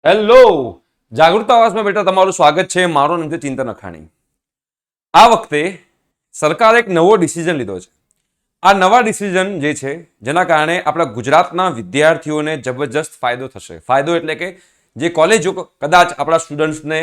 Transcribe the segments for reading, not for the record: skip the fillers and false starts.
Hello, જાગૃત આવાસમાં બેટા તમારું સ્વાગત છે. મારું નામ છે ચિંતન અખાણી. આ વખતે સરકારે એક નવો ડિસિઝન લીધો છે. આ નવા ડિસિઝન જે છે જેના કારણે આપણા ગુજરાતના વિદ્યાર્થીઓને જબરજસ્ત ફાયદો થશે. ફાયદો એટલે કે જે કોલેજો કદાચ આપણા સ્ટુડન્ટ્સને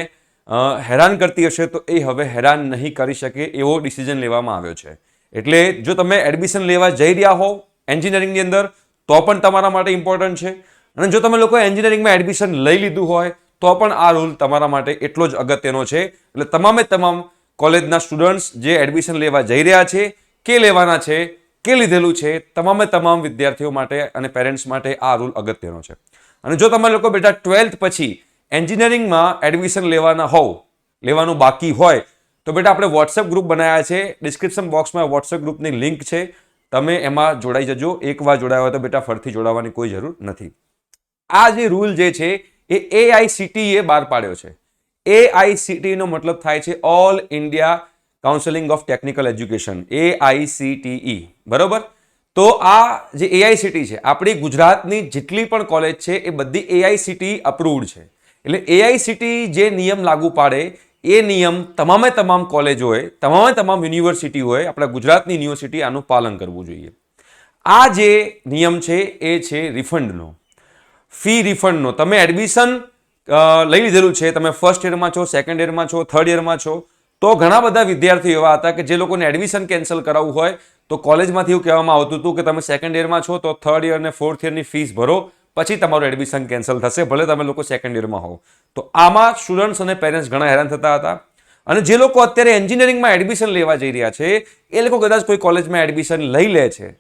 હેરાન કરતી હશે તો એ હવે હેરાન નહીં કરી શકે એવો ડિસિઝન લેવામાં આવ્યો છે. એટલે જો તમે એડમિશન લેવા જઈ રહ્યા હો એન્જિનિયરિંગની અંદર તો પણ તમારા માટે ઇમ્પોર્ટન્ટ છે, અને જો તમે લોકો એન્જિનિયરિંગમાં એડમિશન લઈ લીધું હોય તો પણ આ રૂલ તમારા માટે એટલો જ અગત્યનો છે. એટલે તમામે તમામ કોલેજના સ્ટુડન્ટ્સ જે એડમિશન લેવા જઈ રહ્યા છે કે લેવાના છે કે લીધેલું છે, તમામે તમામ વિદ્યાર્થીઓ માટે અને પેરેન્ટ્સ માટે આ રૂલ અગત્યનો છે. અને જો તમે લોકો બેટા 12th પછી એન્જિનિયરિંગમાં એડમિશન લેવાનું બાકી હોય તો બેટા આપણે વોટ્સએપ ગ્રુપ બનાવ્યા છે. ડિસ્ક્રિપ્શન બોક્સમાં વોટ્સએપ ગ્રુપની લિંક છે, તમે એમાં જોડાઈ જજો. એકવાર જોડાયા હોય તો બેટા ફરીથી જોડાવાની કોઈ જરૂર નથી. આ જે રૂલ જે છે એ AICTE બહાર પાડ્યો છે. AICTE નો મતલબ થાય છે all India counselling of technical education, AICTE. બરોબર? તો આ જે AICTE છે આપણી ગુજરાતની જેટલી પણ કોલેજ છે એ બધી AICTE અપ્રુવડ છે. એટલે AICTE જે નિયમ લાગુ પાડે એ નિયમ તમામે તમામ કોલેજોએ, તમામે તમામ યુનિવર્સિટીઓએ, આપણા ગુજરાતની યુનિવર્સિટી આનું પાલન કરવું જોઈએ. આ જે નિયમ છે એ છે રિફંડનો, ફી રિફંડનો. તમે એડમિશન લઈ લીધેલું છે, તમે ફર્સ્ટ યરમાં છો, સેકન્ડ યરમાં છો, થર્ડ યરમાં છો, તો ઘણા બધા વિદ્યાર્થીઓ એવા હતા કે જે લોકોને એડમિશન કેન્સલ કરાવવું હોય તો કોલેજમાંથી એવું કહેવામાં આવતું હતું કે તમે સેકન્ડ યરમાં છો તો થર્ડ યર અને ફોર્થ યરની ફીસ ભરો, પછી તમારું એડમિશન કેન્સલ થશે, ભલે તમે લોકો સેકન્ડ યરમાં હો. તો આમાં સ્ટુડન્ટ્સ અને પેરેન્ટ્સ ઘણા હેરાન થતા હતા. અને જે લોકો અત્યારે એન્જિનિયરિંગમાં એડમિશન લેવા જઈ રહ્યા છે એ લોકો કદાચ કોઈ કોલેજમાં એડમિશન લઈ લે છે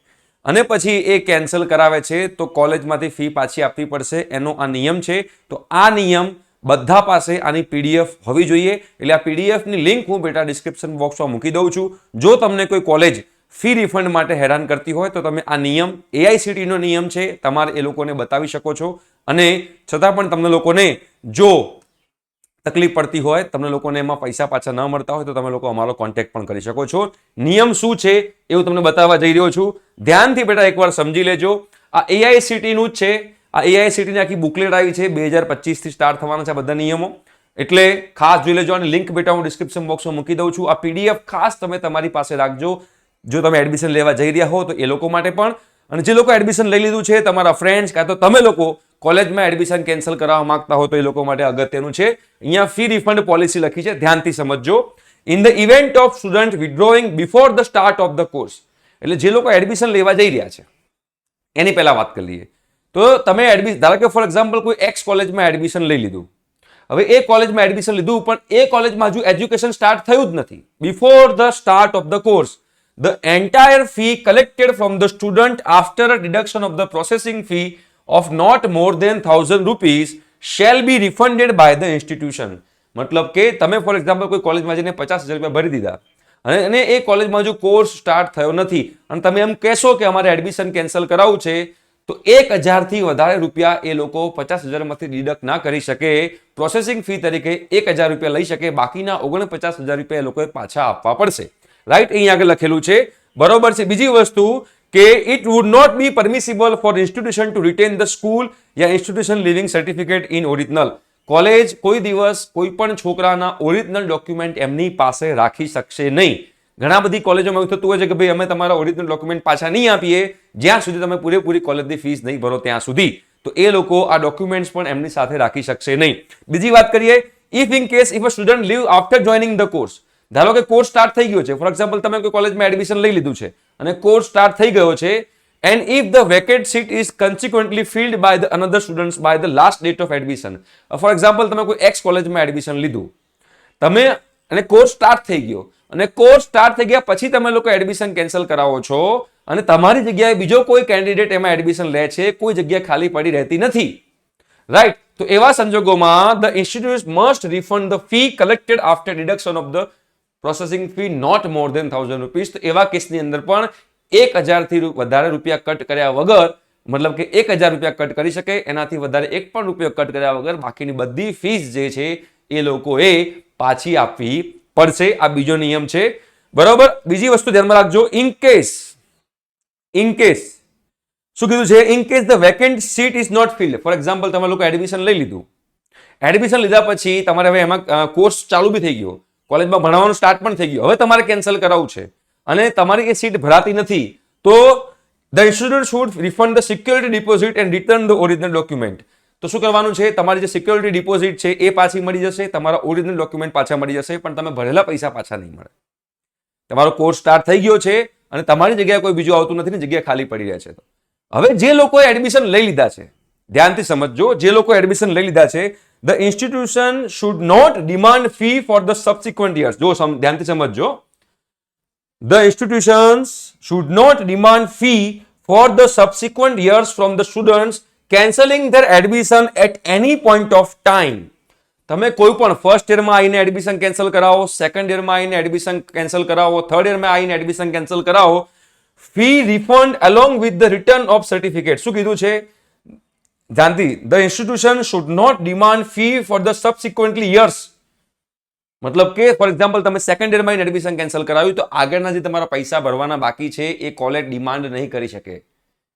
અને પછી એ કેન્સલ કરાવે છે તો કોલેજમાંથી ફી પાછી આપવી પડશે. એનો આ નિયમ છે. તો આ નિયમ બધા પાસે આની PDF હોવી જોઈએ. એટલે આ PDFની લિંક હું બેટા ડિસ્ક્રિપ્શન બોક્સમાં મૂકી દઉં છું. જો તમને કોઈ કોલેજ ફી રિફંડ માટે હેરાન કરતી હોય તો તમે આ નિયમ, AICTE નો નિયમ છે, તમારે એ લોકોને બતાવી શકો છો. અને છતાં પણ તમને લોકોને જો તકલીફ પડતી હોય, તમને લોકોને એમાં પૈસા પાછા ન મળતા હોય તો તમે લોકો અમારો કોન્ટેક્ટ પણ કરી શકો છો. નિયમ શું છે એવું તમને બતાવવા જઈ રહ્યો છું. ધ્યાનથી બેટા એકવાર સમજી લેજો. આ AICTE નું જ છે. આ AICTE ની આખી બુકલેટ આવી છે, 2025 થી સ્ટાર્ટ થવાના છે બધા નિયમો. એટલે ખાસ જોઈ લેજો. અને લિંક બેટા હું ડિસ્ક્રિપ્શન બોક્સમાં મૂકી દઉં છું. આ PDF ખાસ તમે તમારી પાસે રાખજો જો તમે એડમિશન લેવા જઈ રહ્યા હો તો એ લોકો માટે પણ. અને જે લોકો એડમિશન લઈ લીધું છે, તમારા ફ્રેન્ડ્સ કાં તો તમે લોકો કોલેજમાં એડમિશન કેન્સલ કરાવવા માંગતા હો તો એ લોકો માટે અગત્યનું છે. અહીંયા ફી રિફંડ પોલિસી લખી છે, ધ્યાનથી સમજજો. In the event of student withdrawing before the start of the course, એટલે જે લોકો એડમિશન લેવા જઈ રહ્યા છે એની પહેલા વાત કરી લઈએ. તો તમે ધારો કે ફોર એક્ઝામ્પલ કોઈ એક્સ કોલેજમાં એડમિશન લઈ લીધું. હવે એ કોલેજમાં એડમિશન લીધું પણ એ કોલેજમાં હજુ એજ્યુકેશન સ્ટાર્ટ થયું જ નથી. Before the start of the course the entire fee collected from the student after a deduction of the processing fee of not more than 1000 rupees shall be refunded by the institution. મતલબ કે તમે for example કોઈ કોલેજમાં જઈને 50,000 રૂપિયા ભરી દીધા અને એ કોલેજમાં હજુ કોર્સ સ્ટાર્ટ થયો નથી અને તમે એમ કહેશો કે અમારે એડમિશન કેન્સલ કરાવવું છે તો 1000 થી વધારે રૂપિયા એ લોકો 50,000 માંથી ડિડક્ટ ના કરી શકે. પ્રોસેસિંગ ફી તરીકે 1000 રૂપિયા લઈ શકે, બાકીના 49,000 રૂપિયા એ લોકોએ પાછા આપવા પડશે. રાઈટ? અહીં આગળ લખેલું છે. બરોબર છે. બીજી વસ્તુ કે it would not be permissible for institution to retain the school યા institution leaving certificate in original. College કોઈ દિવસ કોઈ પણ છોકરાના ઓરિજિનલ ડોક્યુમેન્ટ એમની પાસે રાખી શકશે નહીં. ઘણા બધી કોલેજોમાં એવું થતું હોય છે કે ભાઈ અમે તમારા ઓરિજિનલ ડોક્યુમેન્ટ પાછા નહીં આપીએ જ્યાં સુધી તમે પૂરેપૂરી કોલેજની ફીસ નહીં ભરો ત્યાં સુધી. તો એ લોકો આ ડોક્યુમેન્ટ્સ પણ એમની સાથે રાખી શકશે નહીં. બીજી વાત કરીએ, if in case if a student leave after joining the course. ધારો કે કોર્સ સ્ટાર્ટ થઈ ગયો છે, ફોર એક્ઝામ્પલ તમે કોઈ કોલેજમાં એડમિશન લઈ લીધું છે અને કોર્સ સ્ટાર્ટ થઈ ગયો છે, and if the vacate seat is consequently filled by the another students by the last date of admission. For example તમે કોઈ એક્સ કોલેજમાં એડમિશન લીધું, તમે અને કોર્સ સ્ટાર્ટ થઈ ગયો અને કોર્સ સ્ટાર્ટ થઈ ગયા પછી તમે લોકો એડમિશન કેન્સલ કરાવો છો અને તમારી જગ્યાએ બીજો કોઈ કેન્ડિડેટ એમાં એડમિશન લે છે, કોઈ જગ્યા ખાલી પડી રહેતી નથી. રાઈટ? તો એવા સંજોગોમાં the institute must refund the fee collected after deduction of the processing fee not more than 1000 rupees. તો એવા કેસની અંદર પણ 1000 થી વધારે રૂપિયા કટ કર્યા વગર, મતલબ કે 1000 રૂપિયા કટ કરી શકે, એનાથી વધારે એક પણ રૂપિયો કટ કર્યા વગર બાકીની બધી ફીસ જે છે એ લોકોએ પાછી આપવી પડશે. આ બીજો નિયમ છે. બરોબર? બીજી વસ્તુ ધ્યાનમાં રાખજો, ઇન કેસ શું કીધું છે? In case the vacant seat is not filled. For example તમે લોકો એડમિશન લઈ લીધું એડમિશન લીધા પછી તમારે હવે એમાં કોર્સ ચાલુ બી થઈ ગયો, કોલેજમાં ભણાવવાનું સ્ટાર્ટ પણ થઈ ગયું, હવે તમારે કેન્સલ કરાવવું છે અને તમારી એ સીટ ભરાતી નથી, તો the institute should refund the security deposit and return the original document. તો શું કરવાનું છે, તમારી જે સિક્યોરિટી ડિપોઝિટ છે એ પાછી મળી જશે, તમારા ઓરિજિનલ ડોક્યુમેન્ટ પાછા મળી જશે, પણ તમે ભરેલા પૈસા પાછા નહીં મળે. તમારો કોર્સ સ્ટાર્ટ થઈ ગયો છે અને તમારી જગ્યાએ કોઈ બીજું આવતું નથી ને જગ્યા ખાલી પડી રહે છે. તો હવે જે લોકોએ એડમિશન લઈ લીધા છે, ધ્યાનથી સમજજો, જે લોકો એડમિશન લઈ લીધા છે, the institution should not demand fee for the subsequent years. જો ધ્યાનથી સમજજો, the institutions should not demand fee for the subsequent years from the students cancelling their admission at any point of time. તમે કોઈ પણ first યરમાં આવીને admission cancel કરાવો, second યરમાં આવીને એડમિશન કેન્સલ કરાવો, થર્ડ યરમાં આવીને એડમિશન કેન્સલ કરાવો, fee refund along with the return of certificate. શું કીધું છે ધ્યાનથી, the institution should not demand fee for the subsequently years. મતલબ કે ફોર એક્ઝામ્પલ તમે સેકન્ડ યરમાં એડમિશન કેન્સલ કરાવ્યું તો આગળના જે તમારા પૈસા ભરવાના બાકી છે એ કોલેજ ડિમાન્ડ નહીં કરી શકે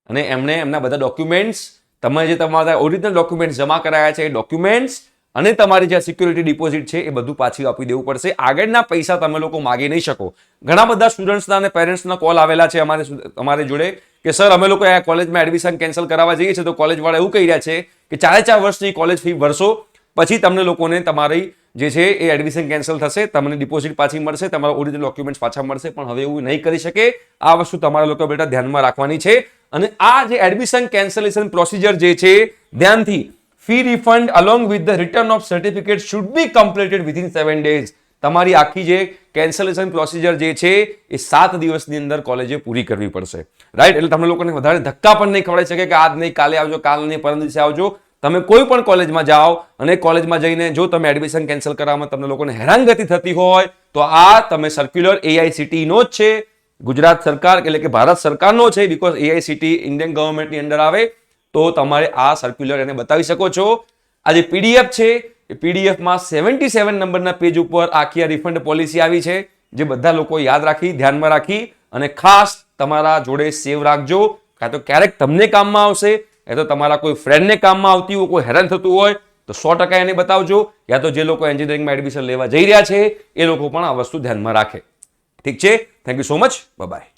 અને એમને એમના બધા ડોક્યુમેન્ટ્સ, તમે જે તમારા ઓરિજિનલ ડોક્યુમેન્ટ્સ જમા કરાયા છે એ ડોક્યુમેન્ટ્સ અને તમારી જે સિક્યોરિટી ડિપોઝિટ છે એ બધું પાછી આપી દેવું પડશે. આગળના પૈસા તમે લોકો માગી નહીં શકો. ઘણા બધા સ્ટુડન્ટ્સના અને પેરેન્ટ્સના કોલ આવેલા છે અમારી જોડે કે સર અમે લોકો આ કોલેજમાં એડમિશન કેન્સલ કરાવવા જઈએ છીએ તો કોલેજવાળા એવું કહી રહ્યા છે કે 4 વર્ષની કોલેજ ફી ભરશો પછી તમને લોકોને તમારી જે છે એ એડમિશન કેન્સલ થશે, તમને ડિપોઝિટ પાછી મળશે, તમારા ઓરિજિનલ ડોક્યુમેન્ટ્સ પાછા મળશે. પણ હવે એવું નહીં કરી શકે. આ વસ્તુ તમારા લોકો બેટા ધ્યાનમાં રાખવાની છે. અને આ જે એડમિશન કેન્સલેશન પ્રોસિજર જે છે ધ્યાનથી, fee refund along with the return of certificate should be completed within 7 days. તમારી આખી જે કેન્સલેશન પ્રોસિજર જે છે એ 7 દિવસની અંદર કોલેજે પૂરી કરવી પડશે. રાઈટ? એટલે તમને લોકોને વધારે ધક્કા પણ નહીં ખવડાવી શકે કે આજ નહીં કાલે આવજો, કાલ નહીં પરમ દિવસે આવજો. તમે કોઈ પણ કોલેજમાં જાઓ અને કોલેજમાં જઈને જો તમે એડમિશન કેન્સલ કરવામાં તમને લોકોને હેરાનગતિ થતી હોય તો આ તમે સર્ક્યુલર AICTE નો જ છે, ગુજરાત સરકાર એટલે કે ભારત સરકારનો છે, બીકોઝ AICTE ઇન્ડિયન ગવર્મેન્ટની અંડર આવે તો તમારે આ સર્ક્યુલર એને બતાવી શકો છો. આ જે PDF છે એ PDFમાં 77 નંબરના પેજ ઉપર આખી આ રિફંડ પોલિસી આવી છે, જે બધા લોકો યાદ રાખી, ધ્યાનમાં રાખી અને ખાસ તમારા જોડે સેવ રાખજો. કાં તો ક્યારેક તમને કામમાં આવશે, એ તો તમારા કોઈ ફ્રેન્ડને કામમાં આવતી હોય, કોઈ હેરાન થતું હોય તો 100% એને બતાવજો. યા તો જે લોકો એન્જિનિયરિંગમાં એડમિશન લેવા જઈ રહ્યા છે એ લોકો પણ આ વસ્તુ ધ્યાનમાં રાખે. ઠીક છે? Thank you so much. By.